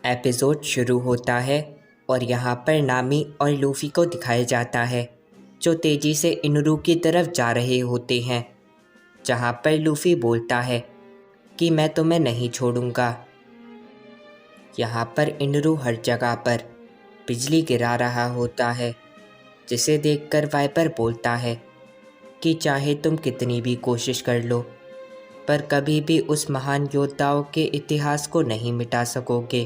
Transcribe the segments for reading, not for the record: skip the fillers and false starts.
Episode शुरू होता है और यहाँ पर नामी और लूफ़ी को दिखाया जाता है जो तेज़ी से इनुरू की तरफ जा रहे होते हैं, जहाँ पर लूफ़ी बोलता है कि मैं तुम्हें नहीं छोड़ूंगा। यहाँ पर इनुरू हर जगह पर बिजली गिरा रहा होता है, जिसे देखकर वाइपर बोलता है कि चाहे तुम कितनी भी कोशिश कर लो, पर कभी भी उस महान योद्धाओं के इतिहास को नहीं मिटा सकोगे।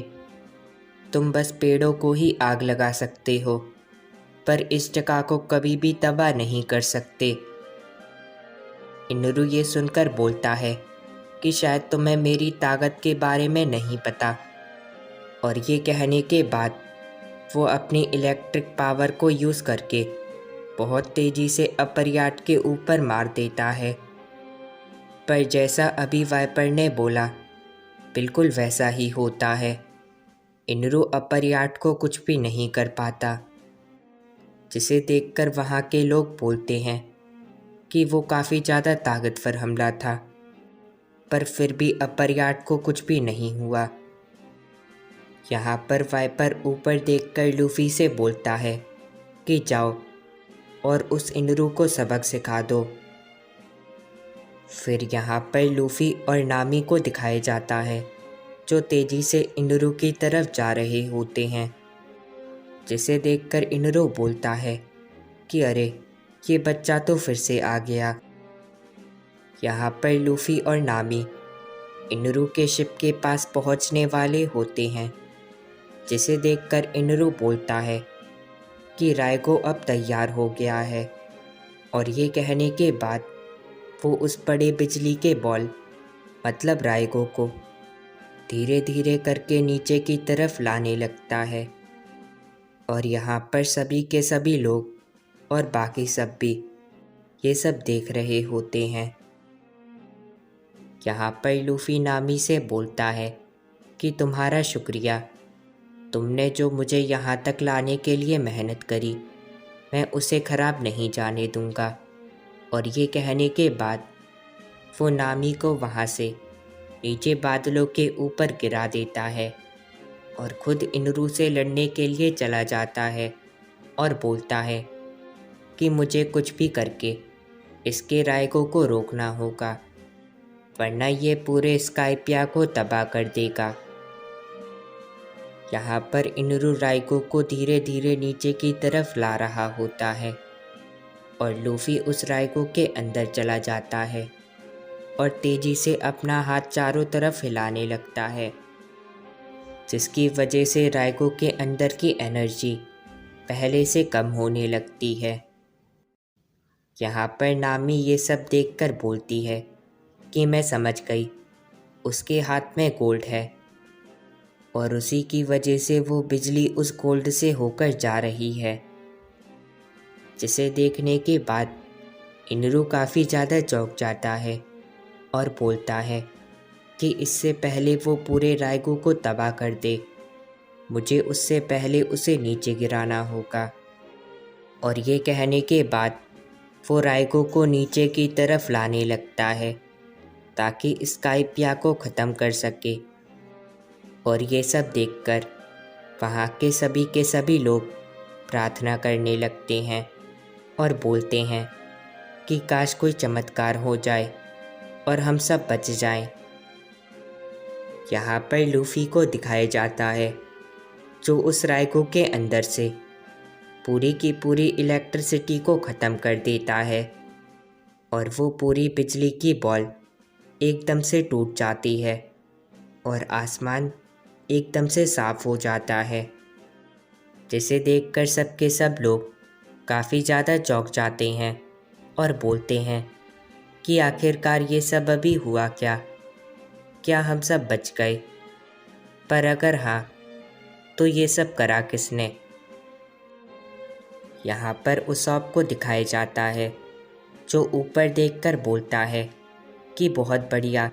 तुम बस पेड़ों को ही आग लगा सकते हो, पर इस जगह को कभी भी तबाह नहीं कर सकते। इनुरू ये सुनकर बोलता है कि शायद तुम्हें मेरी ताकत के बारे में नहीं पता, और ये कहने के बाद वो अपनी इलेक्ट्रिक पावर को यूज़ करके बहुत तेज़ी से अपर यार्ड के ऊपर मार देता है। पर जैसा अभी वाइपर ने बोला, बिल्कुल वैसा ही होता है। इनुरू अपर यार्ड को कुछ भी नहीं कर पाता, जिसे देखकर वहाँ के लोग बोलते हैं कि वो काफ़ी ज़्यादा ताकतवर हमला था, पर फिर भी अपर यार्ड को कुछ भी नहीं हुआ। यहाँ पर वाइपर ऊपर देखकर लूफ़ी से बोलता है कि जाओ और उस इनुरू को सबक सिखा दो। फिर यहाँ पर लूफ़ी और नामी को दिखाया जाता है जो तेज़ी से इनुरू की तरफ जा रहे होते हैं, जिसे देखकर इनुरू बोलता है कि अरे, ये बच्चा तो फिर से आ गया। यहाँ पर लूफ़ी और नामी इनुरू के शिप के पास पहुँचने वाले होते हैं, जिसे देखकर इनुरू बोलता है कि राइगो अब तैयार हो गया है, और ये कहने के बाद वो उस बड़े बिजली के बॉल मतलब राइगो को धीरे धीरे करके नीचे की तरफ लाने लगता है। और यहाँ पर सभी के सभी लोग और बाकी सब भी ये सब देख रहे होते हैं। यहाँ पर लूफ़ी नामी से बोलता है कि तुम्हारा शुक्रिया, तुमने जो मुझे यहाँ तक लाने के लिए मेहनत करी, मैं उसे ख़राब नहीं जाने दूँगा। और ये कहने के बाद वो नामी को वहाँ से नीचे बादलों के ऊपर गिरा देता है और खुद इनुरू से लड़ने के लिए चला जाता है और बोलता है कि मुझे कुछ भी करके इसके राइगो को रोकना होगा, वरना ये पूरे स्काइपिया को तबाह कर देगा। यहाँ पर इनुरू राइगो को धीरे धीरे नीचे की तरफ ला रहा होता है और लूफ़ी उस राइगो के अंदर चला जाता है और तेज़ी से अपना हाथ चारों तरफ हिलाने लगता है, जिसकी वजह से राइगो के अंदर की एनर्जी पहले से कम होने लगती है। यहाँ पर नामी ये सब देखकर बोलती है कि मैं समझ गई, उसके हाथ में गोल्ड है और उसी की वजह से वो बिजली उस गोल्ड से होकर जा रही है। जिसे देखने के बाद इनुरू काफ़ी ज़्यादा चौंक जाता है और बोलता है कि इससे पहले वो पूरे राइगो को तबाह कर दे, मुझे उससे पहले उसे नीचे गिराना होगा। और ये कहने के बाद वो राइगो को नीचे की तरफ लाने लगता है ताकि स्काइपिया को ख़त्म कर सके। और ये सब देखकर वहाँ के सभी लोग प्रार्थना करने लगते हैं और बोलते हैं कि काश कोई चमत्कार हो जाए और हम सब बच जाएं। यहाँ पर लूफ़ी को दिखाया जाता है जो उस राइगो के अंदर से पूरी की पूरी इलेक्ट्रिसिटी को ख़त्म कर देता है और वो पूरी बिजली की बॉल एकदम से टूट जाती है और आसमान एकदम से साफ हो जाता है, जिसे देखकर सब के सब लोग काफ़ी ज़्यादा चौंक जाते हैं और बोलते हैं कि आखिरकार ये सब अभी हुआ क्या? क्या हम सब बच गए? पर अगर हाँ, तो ये सब करा किसने? यहाँ पर उसॉप को दिखाया जाता है जो ऊपर देखकर बोलता है कि बहुत बढ़िया,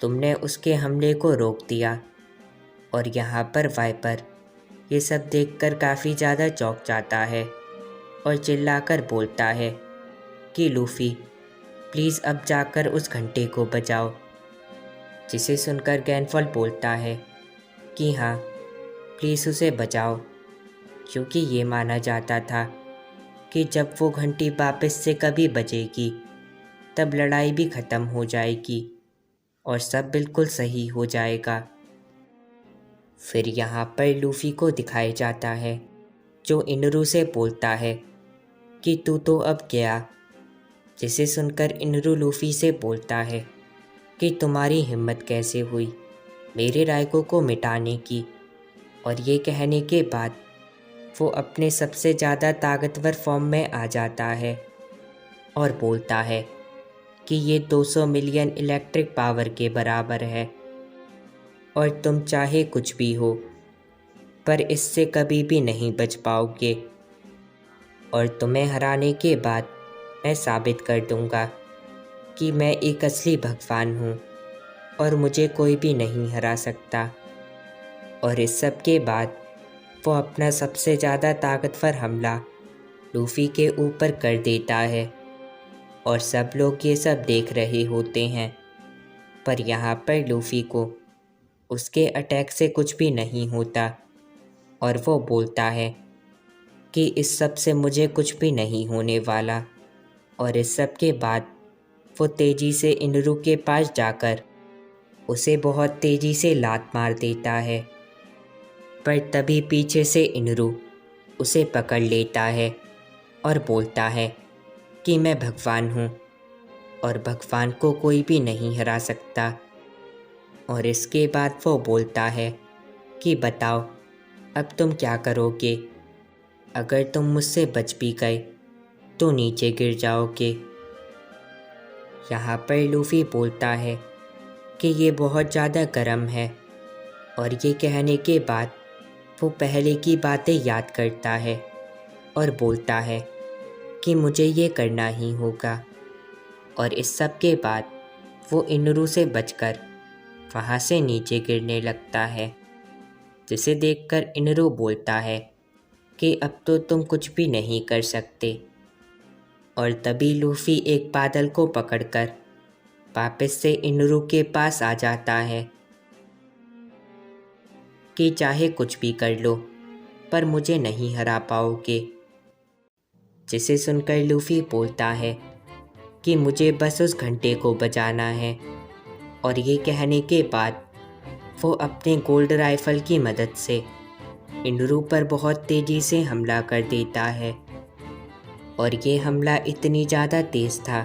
तुमने उसके हमले को रोक दिया। और यहाँ पर वाइपर ये सब देखकर काफ़ी ज़्यादा चौंक जाता है और चिल्लाकर बोलता है कि लूफ़ी, प्लीज़ अब जाकर उस घंटे को बजाओ। जिसे सुनकर गैनफॉल बोलता है कि हाँ, प्लीज़ उसे बचाओ, क्योंकि ये माना जाता था कि जब वो घंटी वापस से कभी बजेगी तब लड़ाई भी ख़त्म हो जाएगी और सब बिल्कुल सही हो जाएगा। फिर यहाँ पर लूफ़ी को दिखाया जाता है जो इनरू से बोलता है कि तू तो अब गया, जिसे सुनकर इनरू लूफ़ी से बोलता है कि तुम्हारी हिम्मत कैसे हुई मेरे राइको को मिटाने की। और ये कहने के बाद वो अपने सबसे ज़्यादा ताकतवर फॉर्म में आ जाता है और बोलता है कि ये 200 मिलियन इलेक्ट्रिक पावर के बराबर है और तुम चाहे कुछ भी हो पर इससे कभी भी नहीं बच पाओगे। और तुम्हें हराने के बाद मैं साबित कर दूंगा कि मैं एक असली भगवान हूँ और मुझे कोई भी नहीं हरा सकता। और इस सब के बाद वो अपना सबसे ज़्यादा ताकतवर हमला लूफ़ी के ऊपर कर देता है और सब लोग ये सब देख रहे होते हैं। पर यहाँ पर लूफ़ी को उसके अटैक से कुछ भी नहीं होता और वो बोलता है कि इस सब से मुझे कुछ भी नहीं होने वाला। और इस सब के बाद वो तेज़ी से इनरू के पास जाकर उसे बहुत तेज़ी से लात मार देता है। पर तभी पीछे से इनरू उसे पकड़ लेता है और बोलता है कि मैं भगवान हूँ और भगवान को कोई भी नहीं हरा सकता। और इसके बाद वो बोलता है कि बताओ अब तुम क्या करोगे, अगर तुम मुझसे बच भी गए तो नीचे गिर जाओगे। यहाँ पर लूफ़ी बोलता है कि ये बहुत ज़्यादा गर्म है और ये कहने के बाद वो पहले की बातें याद करता है और बोलता है कि मुझे ये करना ही होगा। और इस सब के बाद वो इनरू से बचकर वहाँ से नीचे गिरने लगता है, जिसे देखकर इनरू बोलता है कि अब तो तुम कुछ भी नहीं कर सकते। और तभी लूफ़ी एक बादल को पकड़कर वापस से इनरू के पास आ जाता है कि चाहे कुछ भी कर लो पर मुझे नहीं हरा पाओगे। जिसे सुनकर लूफ़ी बोलता है कि मुझे बस उस घंटे को बजाना है। और ये कहने के बाद वो अपने गोल्ड राइफ़ल की मदद से इनरू पर बहुत तेज़ी से हमला कर देता है। और ये हमला इतनी ज़्यादा तेज़ था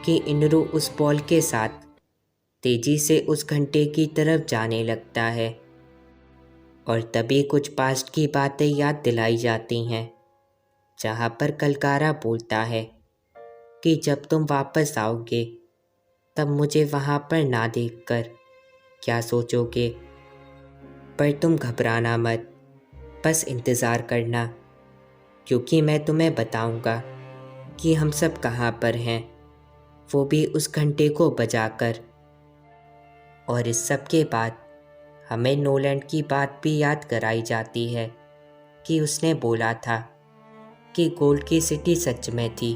कि इनरू उस बॉल के साथ तेज़ी से उस घंटे की तरफ जाने लगता है। और तभी कुछ पास्ट की बातें याद दिलाई जाती हैं, जहाँ पर कलकारा बोलता है कि जब तुम वापस आओगे तब मुझे वहाँ पर ना देखकर क्या सोचोगे, पर तुम घबराना मत, बस इंतज़ार करना, क्योंकि मैं तुम्हें बताऊंगा कि हम सब कहाँ पर हैं, वो भी उस घंटे को बजाकर। और इस सब के बाद हमें नोलैंड की बात भी याद कराई जाती है कि उसने बोला था कि गोल्ड की सिटी सच में थी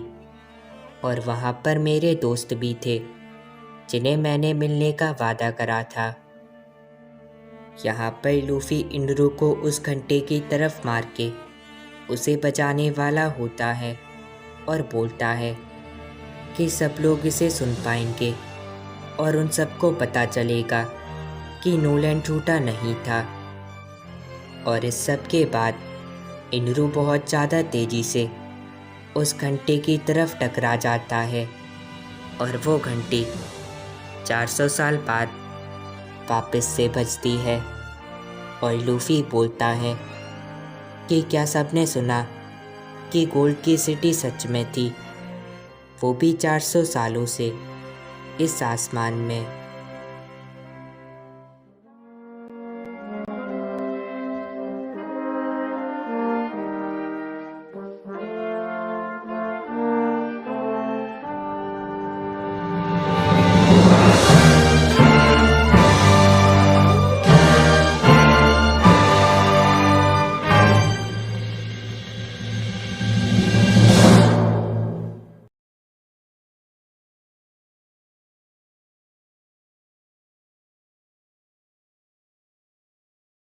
और वहाँ पर मेरे दोस्त भी थे जिन्हें मैंने मिलने का वादा करा था। यहाँ पर लूफ़ी इनरू को उस घंटे की तरफ मार के उसे बचाने वाला होता है और बोलता है कि सब लोग इसे सुन पाएंगे और उन सबको पता चलेगा कि नोलैंड झूठा नहीं था। और इस सब के बाद इनरू बहुत ज़्यादा तेज़ी से उस घंटे की तरफ टकरा जाता है और वो घंटी 400 साल बाद वापस से बजती है। और लूफ़ी बोलता है कि क्या सबने सुना कि गोल्ड की सिटी सच में थी, वो भी 400 सालों से इस आसमान में।